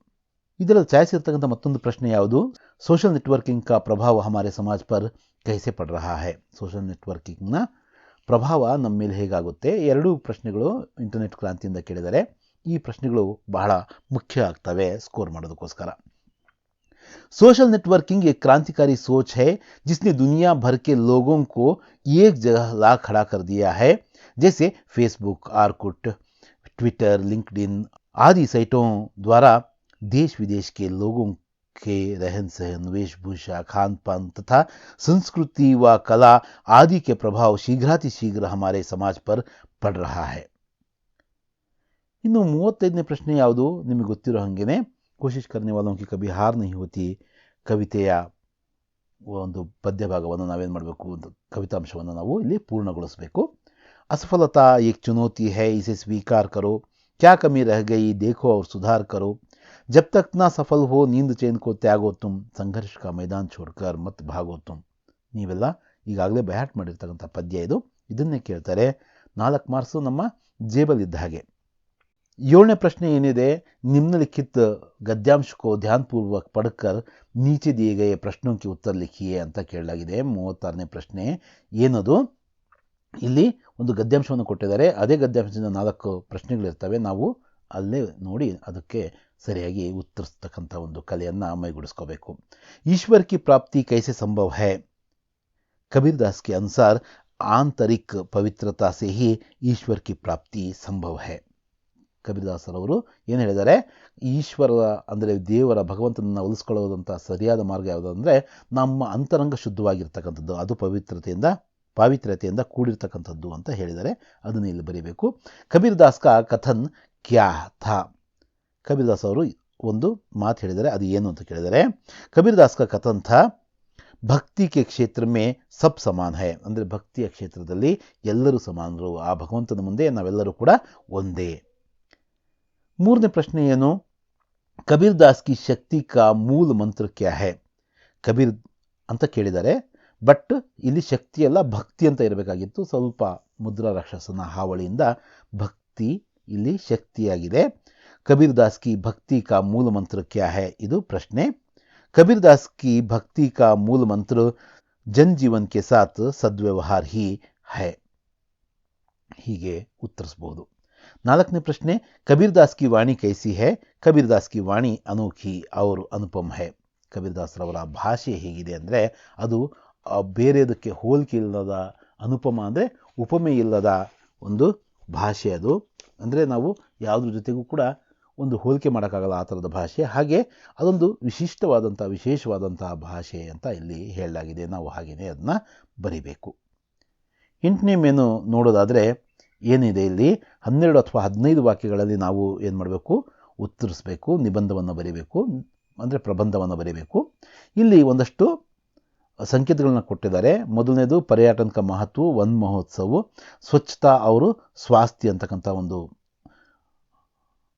ಇದರಲ್ಲಿ ಚಾಯ್ಸ್ ಇರ್ತಕ್ಕಂಥ ಮತ್ತೊಂದು ಪ್ರಶ್ನೆ ಯಾವುದು, सोशल नेटवर्किंग का प्रभाव हमारे समाज पर कैसे पड़ रहा है। सोशल नेटवर्किंग ನ ಪ್ರಭಾವ ನಮ್ಮ ಮೇಲೆ ಹೇಗಾಗುತ್ತೆ? ಎರಡೂ ಪ್ರಶ್ನೆಗಳು ಇಂಟರ್ನೆಟ್ ಕ್ರಾಂತಿಯಿಂದ ಕೇಳಿದರೆ ಈ ಪ್ರಶ್ನೆಗಳು ಬಹಳ ಮುಖ್ಯ ಆಗ್ತವೆ ಸ್ಕೋರ್ ಮಾಡೋದಕ್ಕೋಸ್ಕರ. सोशल नेटवर्किंग एक क्रांतिकारी सोच है जिसने दुनिया भर के लोगों को एक जगह ला खड़ा कर दिया है. जैसे फेसबुक, आर्कुट, ट्विटर, लिंक्डइन आदि साइटों द्वारा देश विदेश के लोगों के रहन सहन, वेशभूषा, खान पान तथा संस्कृति व कला आदि के प्रभाव शीघ्रातिशीघ्र हमारे समाज पर पड़ रहा है. ಇನ್ನು 35ನೇ ಪ್ರಶ್ನೆ ಯಾವುದು? ನಿಮಗೆ ಗೊತ್ತಿರೋ ಹಾಗೇನೆ ಕೋಶಿಶ್ ಕರ್ನೆ ವಾಲೋಂ ಕಿ ಕಭಿ ಹಾರ್ ನಹೀ ಹೋತಿ ಕವಿತೆಯ ಒಂದು ಪದ್ಯ ಭಾಗವನ್ನು ನಾವೇನು ಮಾಡಬೇಕು? ಕವಿತಾಂಶವನ್ನು ನಾವು ಇಲ್ಲಿ ಪೂರ್ಣಗೊಳಿಸಬೇಕು. असफलता एक चुनौती है, इसे स्वीकार करो, क्या कमी रह गई देखो और सुधार करो, जब तक ना सफल हो नींद चैन को त्यागो तुम, संघर्ष का मैदान छोड़कर मत भागो तुम. ನೀವೆಲ್ಲ ಈಗಾಗಲೇ ಬಯಾಟ್ ಮಾಡಿರ್ತಕ್ಕಂಥ ಪದ್ಯ ಇದು. ಇದನ್ನೇ ಕೇಳ್ತಾರೆ. 4 ಮಾರ್ಕ್ಸು ನಮ್ಮ ಜೇಬಲ್ ಇದ್ದ ಹಾಗೆ. 7ನೇ ಪ್ರಶ್ನೆ ಏನಿದೆ? निम्नलिखित गद्यांश को ध्यानपूर्वक पढ़कर नीचे दिए गए प्रश्नों के उत्तर लिखिए ಅಂತ ಕೇಳಲಾಗಿದೆ. 36ನೇ ಪ್ರಶ್ನೆ ಏನದು? ಇಲ್ಲಿ ಒಂದು ಗದ್ಯಾಂಶವನ್ನು ಕೊಟ್ಟಿದ್ದಾರೆ. ಅದೇ ಗದ್ಯಾಂಶದಿಂದ 4 ಪ್ರಶ್ನೆಗಳಿರ್ತವೆ. ನಾವು ಅಲ್ಲೇ ನೋಡಿ ಅದಕ್ಕೆ ಸರಿಯಾಗಿ ಉತ್ತರಿಸ್ತಕ್ಕಂಥ ಒಂದು ಕಲೆಯನ್ನು ಮೈಗೂಡಿಸ್ಕೋಬೇಕು. ಈಶ್ವರ್ ಕಿ ಪ್ರಾಪ್ತಿ ಕೈಸೆ ಸಂಭವ ಹೈ? ಕಬೀರ್ ದಾಸ್ के अनुसार आंतरिक पवित्रता से ही ईश्वर की प्राप्ति संभव है. ಕಬೀರ್ದಾಸರವರು ಏನು ಹೇಳಿದ್ದಾರೆ? ಈಶ್ವರ ಅಂದರೆ ದೇವರ ಭಗವಂತನನ್ನು ಒಲಿಸ್ಕೊಳ್ಳೋದಂಥ ಸರಿಯಾದ ಮಾರ್ಗ ಯಾವುದು ಅಂದರೆ ನಮ್ಮ ಅಂತರಂಗ ಶುದ್ಧವಾಗಿರ್ತಕ್ಕಂಥದ್ದು, ಅದು ಪಾವಿತ್ರ್ಯತೆಯಿಂದ ಕೂಡಿರ್ತಕ್ಕಂಥದ್ದು ಅಂತ ಹೇಳಿದ್ದಾರೆ. ಅದನ್ನು ಇಲ್ಲಿ ಬರೀಬೇಕು. ಕಬೀರ್ ದಾಸ್ ಕಾ ಕಥನ್ ಕ್ಯಾ ಥಾ? ಕಬೀರ್ ದಾಸ್ ಅವರು ಒಂದು ಮಾತು ಹೇಳಿದ್ದಾರೆ, ಅದು ಏನು ಅಂತ ಕೇಳಿದರೆ ಕಬೀರ್ ದಾಸ್ ಕಾ ಕಥನ್ ಥಾ ಭಕ್ತಿ ಕೆ ಕ್ಷೇತ್ರ ಮೇ ಸಬ್ ಸಮಾನ್ ಹೈ. ಅಂದರೆ ಭಕ್ತಿಯ ಕ್ಷೇತ್ರದಲ್ಲಿ ಎಲ್ಲರೂ ಸಮಾನರು, ಆ ಭಗವಂತನ ಮುಂದೆ ನಾವೆಲ್ಲರೂ ಕೂಡ ಒಂದೇ. 3ನೇ ಪ್ರಶ್ನೆ ಏನು? ಕಬೀರ್ ದಾಸ್ ಕಿ ಶಕ್ತಿ ಕಾ ಮೂಲ ಮಂತ್ರ ಕ್ಯಾ ಹೈ? ಕಬೀರ್ ಅಂತ ಕೇಳಿದ್ದಾರೆ, ಬಟ್ ಇಲ್ಲಿ ಶಕ್ತಿ ಅಲ್ಲ ಭಕ್ತಿ ಅಂತ ಇರಬೇಕಾಗಿತ್ತು. ಸ್ವಲ್ಪ ಮುದ್ರಾ ರಾಕ್ಷಸನ ಹಾವಳಿಯಿಂದ ಭಕ್ತಿ ಇಲ್ಲಿ ಶಕ್ತಿಯಾಗಿದೆ. ಕಬೀರ್ ದಾಸ್ ಕಿ ಭಕ್ತಿ ಕಾ ಮೂಲ ಮಂತ್ರ ಕ್ಯಾ ಹೈ? ಇದು ಪ್ರಶ್ನೆ. ಕಬೀರ್ ದಾಸ್ ಕಿ ಭಕ್ತಿ ಕಾ ಮೂಲ ಮಂತ್ರ ಜನ್ ಜೀವನ್ ಕೆ ಸಾಥ್ ಸದ್ವ್ಯವಹಾರ್ ಹಿ ಹೈ. ಹೀಗೆ ಉತ್ತರಿಸಬಹುದು. 4ನೇ ಪ್ರಶ್ನೆ ಕಬೀರ್ ದಾಸ್ ಕಿ ವಾಣಿ ಕೈಸಿ ಹೈ? ಕಬೀರ್ ದಾಸ್ ಕಿ ವಾಣಿ ಅನೋಖಿ ಔರ್ ಅನುಪಮ್ ಹೈ. ಕಬೀರ್ ದಾಸರವರ ಭಾಷೆ ಹೇಗಿದೆ ಅಂದರೆ ಅದು ಬೇರೆದಕ್ಕೆ ಹೋಲಿಕೆ ಇಲ್ಲದ, ಅನುಪಮ ಅಂದರೆ ಉಪಮೆ ಇಲ್ಲದ ಒಂದು ಭಾಷೆ. ಅದು ಅಂದರೆ ನಾವು ಯಾವುದ್ರ ಜೊತೆಗೂ ಕೂಡ ಒಂದು ಹೋಲಿಕೆ ಮಾಡೋಕ್ಕಾಗಲ್ಲ ಆ ಥರದ ಭಾಷೆ. ಹಾಗೆ ಅದೊಂದು ವಿಶೇಷವಾದಂಥ ಭಾಷೆ ಅಂತ ಇಲ್ಲಿ ಹೇಳಲಾಗಿದೆ. ನಾವು ಹಾಗೆಯೇ ಅದನ್ನ ಬರಿಬೇಕು. 8ನೇ ಮೆನು ನೋಡೋದಾದರೆ ಏನಿದೆ ಇಲ್ಲಿ 12 ಅಥವಾ 15 ವಾಕ್ಯಗಳಲ್ಲಿ ನಾವು ಏನು ಮಾಡಬೇಕು? ಉತ್ತರಿಸಬೇಕು, ನಿಬಂಧವನ್ನು ಬರೀಬೇಕು, ಅಂದರೆ ಪ್ರಬಂಧವನ್ನು ಬರೀಬೇಕು. ಇಲ್ಲಿ ಒಂದಷ್ಟು ಸಂಕೇತಗಳನ್ನ ಕೊಟ್ಟಿದ್ದಾರೆ. ಮೊದಲನೇದು ಪರ್ಯಟನ ಕಾ ಮಹತ್ವ, ವನ್ ಮಹೋತ್ಸವ, ಸ್ವಚ್ಛತಾ ಅವರು ಸ್ವಾಸ್ಥ್ಯ ಅಂತಕ್ಕಂಥ ಒಂದು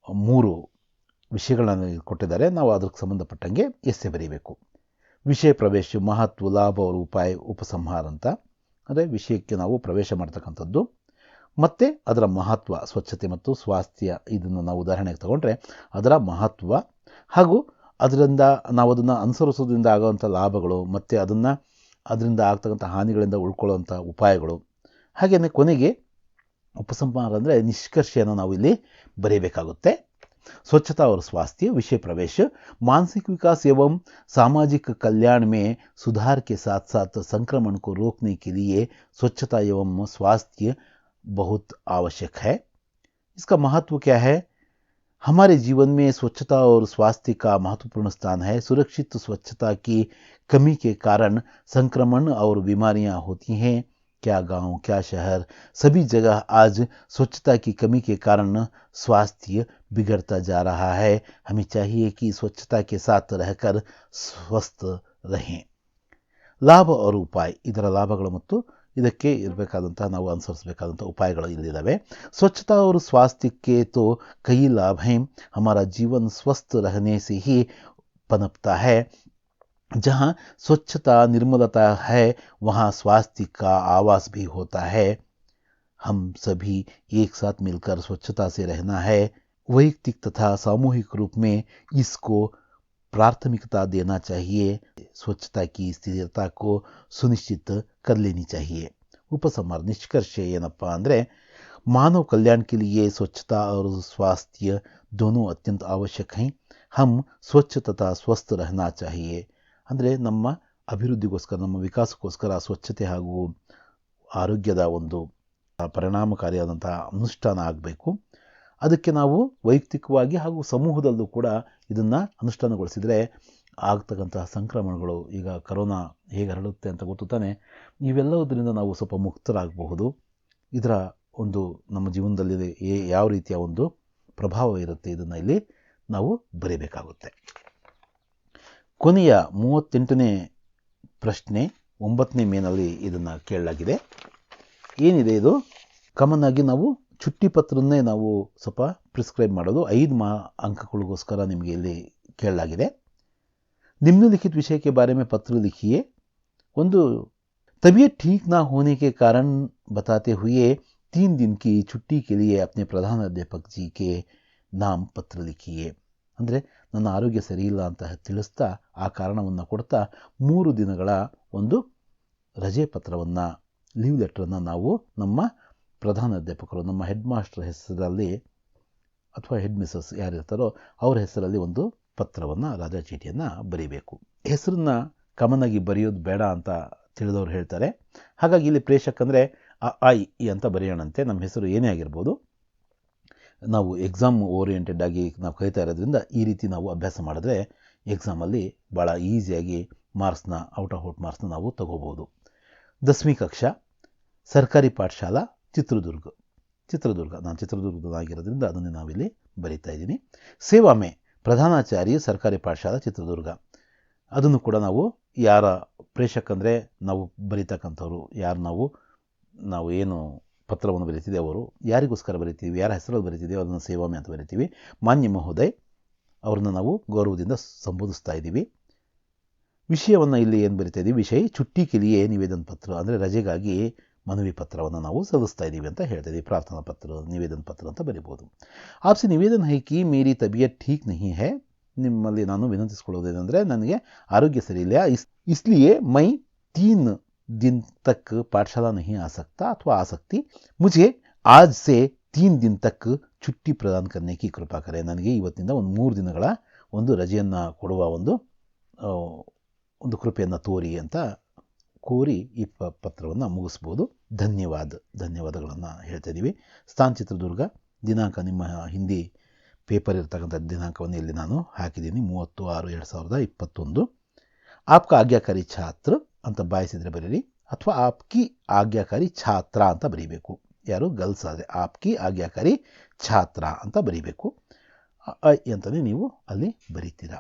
3 ವಿಷಯಗಳನ್ನು ಕೊಟ್ಟಿದ್ದಾರೆ. ನಾವು ಅದಕ್ಕೆ ಸಂಬಂಧಪಟ್ಟಂಗೆ ಎಸ್ಸೆ ಬರೀಬೇಕು. ವಿಷಯ ಪ್ರವೇಶ, ಮಹತ್ವ, ಲಾಭ ಅವರು ಉಪಾಯ, ಉಪಸಂಹಾರ ಅಂತ ಅಂದರೆ ವಿಷಯಕ್ಕೆ ನಾವು ಪ್ರವೇಶ ಮಾಡ್ತಕ್ಕಂಥದ್ದು. ಮತ್ತು ಅದರ ಮಹತ್ವ, ಸ್ವಚ್ಛತೆ ಮತ್ತು ಸ್ವಾಸ್ಥ್ಯ, ಇದನ್ನು ನಾವು ಉದಾಹರಣೆಗೆ ತಗೊಂಡ್ರೆ ಅದರ ಮಹತ್ವ ಹಾಗೂ ಅದರಿಂದ ನಾವು ಅದನ್ನು ಅನುಸರಿಸೋದ್ರಿಂದ ಆಗುವಂಥ ಲಾಭಗಳು ಮತ್ತು ಅದರಿಂದ ಆಗ್ತಕ್ಕಂಥ ಹಾನಿಗಳಿಂದ ಉಳ್ಕೊಳ್ಳುವಂಥ ಉಪಾಯಗಳು. ಹಾಗೆಯೇ ಕೊನೆಗೆ ಉಪಸಂಹಾರ ಅಂದರೆ ನಿಷ್ಕರ್ಷೆಯನ್ನು ನಾವು ಇಲ್ಲಿ ಬರೀಬೇಕಾಗುತ್ತೆ. स्वच्छता और स्वास्थ्य, विषय प्रवेश, मानसिक विकास एवं सामाजिक कल्याण में सुधार के साथ साथ संक्रमण को रोकने के लिए स्वच्छता एवं स्वास्थ्य बहुत आवश्यक है. इसका महत्व क्या है? हमारे जीवन में स्वच्छता और स्वास्थ्य का महत्वपूर्ण स्थान है. सुरक्षित स्वच्छता की कमी के कारण संक्रमण और बीमारियां होती हैं. क्या गांव, क्या शहर, सभी जगह आज स्वच्छता की कमी के कारण स्वास्थ्य बिगड़ता जा रहा है. हमें चाहिए कि स्वच्छता के साथ रहकर स्वस्थ रहें. ಲಾಭ और ಉಪಾಯ, ಇದರ ಲಾಭಗಳು ಮತ್ತು ಇದಕ್ಕೆ ಇರಬೇಕಾದಂತಹ ನಾವು ಅನುಸರಿಸಬೇಕಾದಂಥ ಉಪಾಯಗಳು ಇಲ್ಲಿದ್ದಾವೆ. स्वच्छता और स्वास्थ्य के तो कई लाभ हैं. हमारा जीवन स्वस्थ रहने से ही पनपता है. जहाँ स्वच्छता निर्मलता है वहाँ स्वास्थ्य का आवास भी होता है. हम सभी एक साथ मिलकर स्वच्छता से रहना है. वैयक्तिक तथा सामूहिक रूप में इसको प्राथमिकता देना चाहिए. स्वच्छता की स्थिरता को सुनिश्चित कर लेनी चाहिए. ಉಪಸಂಹಾರ ನಿಷ್ಕರ್ಷ ಏನಪ್ಪ ಅಂದರೆ मानव कल्याण के लिए स्वच्छता और स्वास्थ्य दोनों अत्यंत आवश्यक हैं हम स्वच्छ तथा स्वस्थ रहना चाहिए ಅಂದರೆ ನಮ್ಮ ಅಭಿವೃದ್ಧಿಗೋಸ್ಕರ ನಮ್ಮ ವಿಕಾಸಕ್ಕೋಸ್ಕರ ಸ್ವಚ್ಛತೆ ಹಾಗೂ ಆರೋಗ್ಯದ ಒಂದು ಪರಿಣಾಮಕಾರಿಯಾದಂಥ ಅನುಷ್ಠಾನ ಆಗಬೇಕು. ಅದಕ್ಕೆ ನಾವು ವೈಯಕ್ತಿಕವಾಗಿ ಹಾಗೂ ಸಮೂಹದಲ್ಲೂ ಕೂಡ ಇದನ್ನು ಅನುಷ್ಠಾನಗೊಳಿಸಿದರೆ ಆಗ್ತಕ್ಕಂತಹ ಸಂಕ್ರಮಣಗಳು, ಈಗ ಕರೋನಾ ಹೇಗೆ ಹರಡುತ್ತೆ ಅಂತ ಗೊತ್ತು ತಾನೆ, ಇವೆಲ್ಲದರಿಂದ ನಾವು ಸ್ವಲ್ಪ ಮುಕ್ತರಾಗಬಹುದು. ಇದರ ಒಂದು ನಮ್ಮ ಜೀವನದಲ್ಲಿ ಯಾವ ರೀತಿಯ ಒಂದು ಪ್ರಭಾವ ಇರುತ್ತೆ ಇದನ್ನು ಇಲ್ಲಿ ನಾವು ಬರೀಬೇಕಾಗುತ್ತೆ. ಕೊನೆಯ 38ನೇ ಪ್ರಶ್ನೆ 9ನೇ ಮೇನಲ್ಲಿ ಇದನ್ನು ಕೇಳಲಾಗಿದೆ. ಏನಿದೆ ಇದು? ಕಾಮನ್ ಆಗಿ ನಾವು ಚುಟ್ಟಿ ಪತ್ರನ್ನೇ ನಾವು ಸ್ವಲ್ಪ ಪ್ರಿಸ್ಕ್ರೈಬ್ ಮಾಡೋದು 5 ಅಂಕಗಳಿಗೋಸ್ಕರ ನಿಮಗೆ ಇಲ್ಲಿ ಕೇಳಲಾಗಿದೆ. निम्नलिखित विषय के बारे में पत्र लिखिए. ಒಂದು तबीयत ठीक ना होने के कारण बताते हुए 3 दिन की छुट्टी के लिए अपने प्रधान अध्यापक जी के नाम पत्र लिखिए. ಅಂದರೆ ನನ್ನ ಆರೋಗ್ಯ ಸರಿ ಇಲ್ಲ ಅಂತ ತಿಳಿಸ್ತಾ ಆ ಕಾರಣವನ್ನು ಕೊಡ್ತಾ 3 ದಿನಗಳ ಒಂದು ರಜೆ ಪತ್ರವನ್ನು, ಲೀವ್ ಲೆಟ್ರನ್ನು ನಾವು ನಮ್ಮ ಪ್ರಧಾನ ಅಧ್ಯಾಪಕರು, ನಮ್ಮ ಹೆಡ್ ಮಾಸ್ಟರ್ ಹೆಸರಲ್ಲಿ ಅಥವಾ ಹೆಡ್ ಮಿಸಸ್ ಯಾರಿರ್ತಾರೋ ಅವ್ರ ಹೆಸರಲ್ಲಿ ಒಂದು ಪತ್ರವನ್ನು, ರಾಜಾ ಚೀಟಿಯನ್ನು ಬರೀಬೇಕು. ಹೆಸರನ್ನ ಕಾಮನ್ ಆಗಿ ಬರೆಯೋದು ಬೇಡ ಅಂತ ತಿಳಿದವ್ರು ಹೇಳ್ತಾರೆ. ಹಾಗಾಗಿ ಇಲ್ಲಿ ಪ್ರೇಷಕ್ ಅಂದರೆ ಐ ಅಂತ ಬರೆಯೋಣಂತೆ. ನಮ್ಮ ಹೆಸರು ಏನೇ ಆಗಿರ್ಬೋದು, ನಾವು ಎಕ್ಸಾಮ್ ಓರಿಯೆಂಟೆಡ್ ಆಗಿ ನಾವು ಕಲಿತಾ ಇರೋದ್ರಿಂದ ಈ ರೀತಿ ನಾವು ಅಭ್ಯಾಸ ಮಾಡಿದ್ರೆ ಎಕ್ಸಾಮಲ್ಲಿ ಭಾಳ ಈಸಿಯಾಗಿ ಮಾರ್ಕ್ಸ್ನ, ಔಟ್ ಆಫ್ ಔಟ್ ಮಾರ್ಕ್ಸ್ನ ನಾವು ತಗೋಬೋದು. 10वीं ಕಕ್ಷಾ, ಸರ್ಕಾರಿ ಪಾಠಶಾಲಾ, ಚಿತ್ರದುರ್ಗ. ನಾನು ಚಿತ್ರದುರ್ಗದಾಗಿರೋದ್ರಿಂದ ಅದನ್ನೇ ನಾವಿಲ್ಲಿ ಬರೀತಾ ಇದ್ದೀನಿ. ಸೇವಾ ಮೇ ಪ್ರಧಾನಾಚಾರ್ಯ ಸರ್ಕಾರಿ ಪಾಠಶಾಲಾ ಚಿತ್ರದುರ್ಗ. ಅದನ್ನು ಕೂಡ ನಾವು ಯಾರ ಪ್ರೇಷಕ್ ಅಂದರೆ ನಾವು ಬರೀತಕ್ಕಂಥವ್ರು, ಯಾರು ನಾವು ಏನು ಪತ್ರವನ್ನು ಬರೀತಿದೆ ಅವರು ಯಾರಿಗೋಸ್ಕರ ಬರೀತೀವಿ, ಯಾರ ಹೆಸರಲ್ಲಿ ಬರೀತಿದ್ದೀವಿ ಅದನ್ನು ಸೇವಾಮೆ ಅಂತ ಬರೀತೀವಿ. ಮಾನ್ಯ ಮಹೋದಯ್ ಅವ್ರನ್ನ ನಾವು ಗೌರವದಿಂದ ಸಂಬೋಧಿಸ್ತಾ ಇದ್ದೀವಿ. ವಿಷಯವನ್ನು ಇಲ್ಲಿ ಏನು ಬರಿತಾ ಇದ್ದೀವಿ? ವಿಷಯ ಚುಟ್ಟಿ ಕೆಲಿಯೇ ನಿವೇದನ ಪತ್ರ, ಅಂದರೆ ರಜೆಗಾಗಿ ಮನವಿ ಪತ್ರವನ್ನು ನಾವು ಸಲ್ಲಿಸ್ತಾ ಇದ್ದೀವಿ ಅಂತ ಹೇಳ್ತಾ ಇದ್ದೀವಿ. ಪ್ರಾರ್ಥನಾ ಪತ್ರ, ನಿವೇದನ ಪತ್ರ ಅಂತ ಬರೀಬೋದು. ಆಪ್ಸಿ ನಿವೇದನ ಹೈ ಕಿ ಮೇರಿ ತಬಿಯತ್ ಠೀಕ್ ನಹಿ ಹೈ. ನಿಮ್ಮಲ್ಲಿ ನಾನು ವಿನಂತಿಸ್ಕೊಳ್ಳೋದೇನೆಂದರೆ ನನಗೆ ಆರೋಗ್ಯ ಸರಿ ಇಲ್ಲ, ಇಸ್ಲಿಯೇ ಮೈ 3 दिन तक पाठशाला नहीं आ सकता अथवा आ सकती. मुझे आज से 3 दिन तक छुट्टी प्रदान करने की कृपा करें. ನನಗೆ ಇವತ್ತಿನಿಂದ ಒಂದು 3 ದಿನಗಳ ಒಂದು ರಜೆಯನ್ನು ಕೊಡುವ ಒಂದು ಕೃಪೆಯನ್ನು ತೋರಿ ಅಂತ ಕೋರಿ ಈ ಪತ್ರವನ್ನು ಮುಗಿಸ್ಬೋದು. ಧನ್ಯವಾದಗಳನ್ನು ಹೇಳ್ತಾ ಇದ್ದೀವಿ. ಸ್ಥಾನ್ ಚಿತ್ರದುರ್ಗ, ದಿನಾಂಕ ನಿಮ್ಮ ಹಿಂದಿ ಪೇಪರ್ ಇರ್ತಕ್ಕಂಥ ದಿನಾಂಕವನ್ನು ಇಲ್ಲಿ ನಾನು ಹಾಕಿದ್ದೀನಿ, 30/6/2021. ಆಪ್ಕ ಆಜ್ಞಾಕಾರಿ ಛಾತ್ರ ಅಂತ ಬಾಯಿಸಿದರೆ ಬರೀರಿ, ಅಥವಾ ಆಪ್ಕಿ ಆಜ್ಞಾಕಾರಿ ಛಾತ್ರ ಅಂತ ಬರೀಬೇಕು. ಯಾರು ಗರ್ಲ್ಸ್ ಆದರೆ ಆಪ್ಕಿ ಆಜ್ಞಾಕಾರಿ ಛಾತ್ರ ಅಂತ ಬರೀಬೇಕು. ಅಂತಲೇ ನೀವು ಅಲ್ಲಿ ಬರೀತೀರಾ.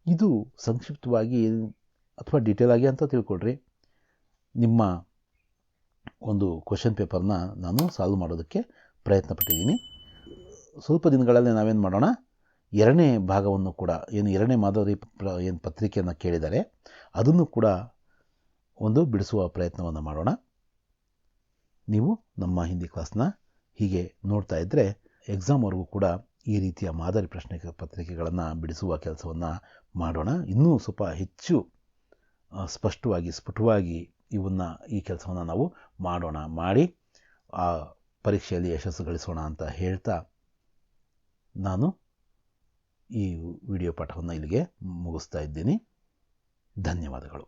ಇದು ಸಂಕ್ಷಿಪ್ತವಾಗಿ ಅಥವಾ ಡೀಟೇಲ್ ಆಗಿ ಅಂತ ತಿಳ್ಕೊಳ್ರಿ. ನಿಮ್ಮ ಒಂದು ಕ್ವಶನ್ ಪೇಪರ್ನ ನಾನು ಸಾಲ್ವ್ ಮಾಡೋದಕ್ಕೆ ಪ್ರಯತ್ನ ಪಟ್ಟಿದ್ದೀನಿ. ಸ್ವಲ್ಪ ದಿನಗಳಲ್ಲಿ ನಾವೇನು ಮಾಡೋಣ, 2ನೇ ಭಾಗವನ್ನು ಕೂಡ, ಏನು 2ನೇ ಮಾದರಿ ಏನು ಪತ್ರಿಕೆಯನ್ನು ಕೇಳಿದ್ದಾರೆ ಅದನ್ನು ಕೂಡ ಒಂದು ಬಿಡಿಸುವ ಪ್ರಯತ್ನವನ್ನು ಮಾಡೋಣ. ನೀವು ನಮ್ಮ ಹಿಂದಿ ಕ್ಲಾಸ್ನ ಹೀಗೆ ನೋಡ್ತಾ ಇದ್ದರೆ ಎಕ್ಸಾಮ್ವರೆಗೂ ಕೂಡ ಈ ರೀತಿಯ ಮಾದರಿ ಪ್ರಶ್ನೆ ಪತ್ರಿಕೆಗಳನ್ನು ಬಿಡಿಸುವ ಕೆಲಸವನ್ನು ಮಾಡೋಣ. ಇನ್ನೂ ಸ್ವಲ್ಪ ಹೆಚ್ಚು ಸ್ಫುಟವಾಗಿ ಈ ಕೆಲಸವನ್ನು ನಾವು ಮಾಡಿ ಆ ಪರೀಕ್ಷೆಯಲ್ಲಿ ಯಶಸ್ಸು ಗಳಿಸೋಣ ಅಂತ ಹೇಳ್ತಾ ನಾನು ಈ ವಿಡಿಯೋ ಪಾಠವನ್ನು ಇಲ್ಲಿಗೆ ಮುಗಿಸ್ತಾ ಇದ್ದೀನಿ. ಧನ್ಯವಾದಗಳು.